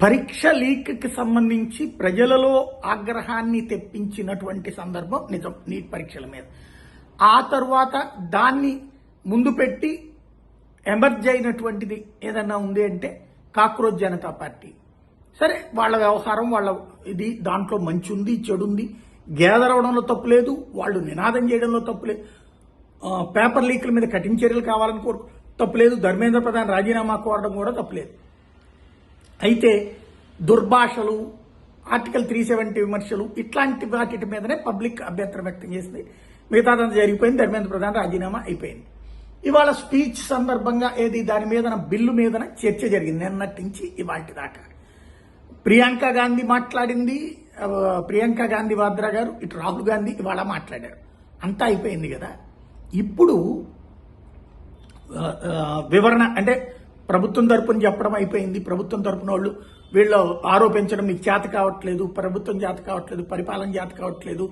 పరీక్ష లీక్కి సంబంధించి ప్రజలలో ఆగ్రహాన్ని తెప్పించినటువంటి సందర్భం నిజం నీట్ పరీక్షల మీద. ఆ తర్వాత దాన్ని ముందు పెట్టి ఎమర్జ్ అయినటువంటిది ఏదన్నా ఉంది అంటే కాక్రోచ్ జనతా పార్టీ. సరే, వాళ్ళ వ్యవహారం, వాళ్ళ ఇది, దాంట్లో మంచి ఉంది, చెడు ఉంది. గ్యాదర్ అవడంలో తప్పులేదు, వాళ్ళు నినాదం చేయడంలో తప్పులేదు, పేపర్ లీక్ల మీద కఠిన చర్యలు కావాలని తప్పులేదు, ధర్మేంద్ర ప్రధాన్ రాజీనామా కోరడం కూడా తప్పులేదు. అయితే దుర్భాషలు, ఆర్టికల్ 370 విమర్శలు, ఇట్లాంటి వాటి మీదనే పబ్లిక్ అభ్యంతరం వ్యక్తం చేసింది. మిగతాదంతా జరిగిపోయింది, ధర్మేంద్ర ప్రధాన్ రాజీనామా అయిపోయింది. ఇవాళ స్పీచ్ సందర్భంగా దాని మీద బిల్లు మీద చర్చ జరిగింది నిన్నటి నుంచి ఇవాటి దాకా. ప్రియాంక గాంధీ మాట్లాడింది, ప్రియాంక గాంధీ వాద్రా గారు, ఇటు రాహుల్ గాంధీ ఇవాళ మాట్లాడారు. అంతా అయిపోయింది కదా. ఇప్పుడు వివరణ అంటే ప్రభుత్వం తరపున చెప్పడం అయిపోయింది. ప్రభుత్వం తరపున వాళ్ళు వీళ్ళు ఆరోపించడం, మీకు చేత కావట్లేదు, ప్రభుత్వం చేత కావట్లేదు, పరిపాలన చేత కావట్లేదు,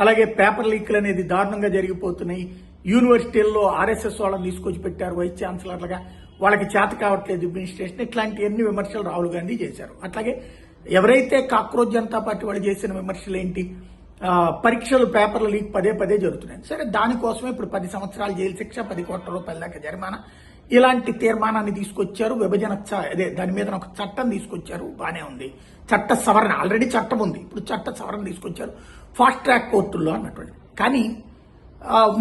అలాగే పేపర్ లీక్లు అనేది దారుణంగా జరిగిపోతున్నాయి, యూనివర్సిటీల్లో ఆర్ఎస్ఎస్ వాళ్ళని తీసుకొచ్చి పెట్టారు వైస్ ఛాన్సలర్లుగా, వాళ్ళకి చేత కావట్లేదు అడ్మినిస్ట్రేషన్, ఇట్లాంటివన్నీ విమర్శలు రాహుల్ గాంధీ చేశారు. అట్లాగే ఎవరైతే కాక్రోచ్ జనతా పార్టీ వాళ్ళు చేసిన విమర్శలు ఏంటి, పరీక్షలు పేపర్ల లీక్ పదే పదే జరుగుతున్నాయి. సరే, దానికోసమే ఇప్పుడు 10 సంవత్సరాల జైలు శిక్ష, 10 కోట్ల రూపాయల దాకా జరిమానా, ఇలాంటి తీర్మానాన్ని తీసుకొచ్చారు. విభజన దాని మీద ఒక చట్టం తీసుకొచ్చారు, బానే ఉంది. చట్ట సవరణ, ఆల్రెడీ చట్టం ఉంది, ఇప్పుడు చట్ట సవరణ తీసుకొచ్చారు ఫాస్ట్ ట్రాక్ కోర్టుల్లో అన్నటువంటి. కానీ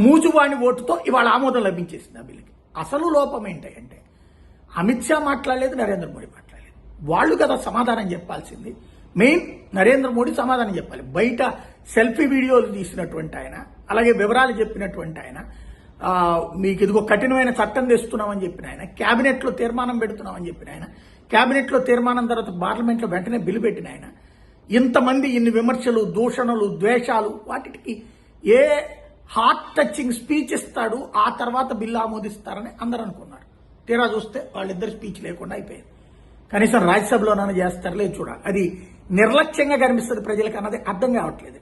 మూజువాణి ఓటుతో ఇవాళ ఆమోదం లభించేసింది ఆ బిల్లుకి. అసలు లోపం ఏంటంటే అమిత్ షా మాట్లాడలేదు, నరేంద్ర మోడీ మాట్లాడలేదు. వాళ్ళు కదా సమాధానం చెప్పాల్సింది. మెయిన్ నరేంద్ర మోడీ సమాధానం చెప్పాలి. బయట సెల్ఫీ వీడియోలు తీసినటువంటి ఆయన, అలాగే వివరాలు చెప్పినటువంటి ఆయన, మీకు ఇదిగో కఠినమైన చట్టం తెస్తున్నామని చెప్పిన ఆయన, క్యాబినెట్లో తీర్మానం పెడుతున్నామని చెప్పిన ఆయన, క్యాబినెట్లో తీర్మానం తర్వాత పార్లమెంట్లో వెంటనే బిల్లు పెట్టిన ఆయన, ఇంతమంది ఇన్ని విమర్శలు, దూషణలు, ద్వేషాలు, వాటికి ఏ హార్ట్ టచింగ్ స్పీచ్ ఇస్తాడు, ఆ తర్వాత బిల్లు ఆమోదిస్తారని అందరూ అనుకున్నారు. తీరా చూస్తే వాళ్ళిద్దరు స్పీచ్ లేకుండా అయిపోయింది. కనీసం రాజ్యసభలోనైనా చేస్తారో లేదు చూడాలి. అది నిర్లక్ష్యంగా కనిపిస్తుంది ప్రజలకు అన్నది అర్థం కావట్లేదు.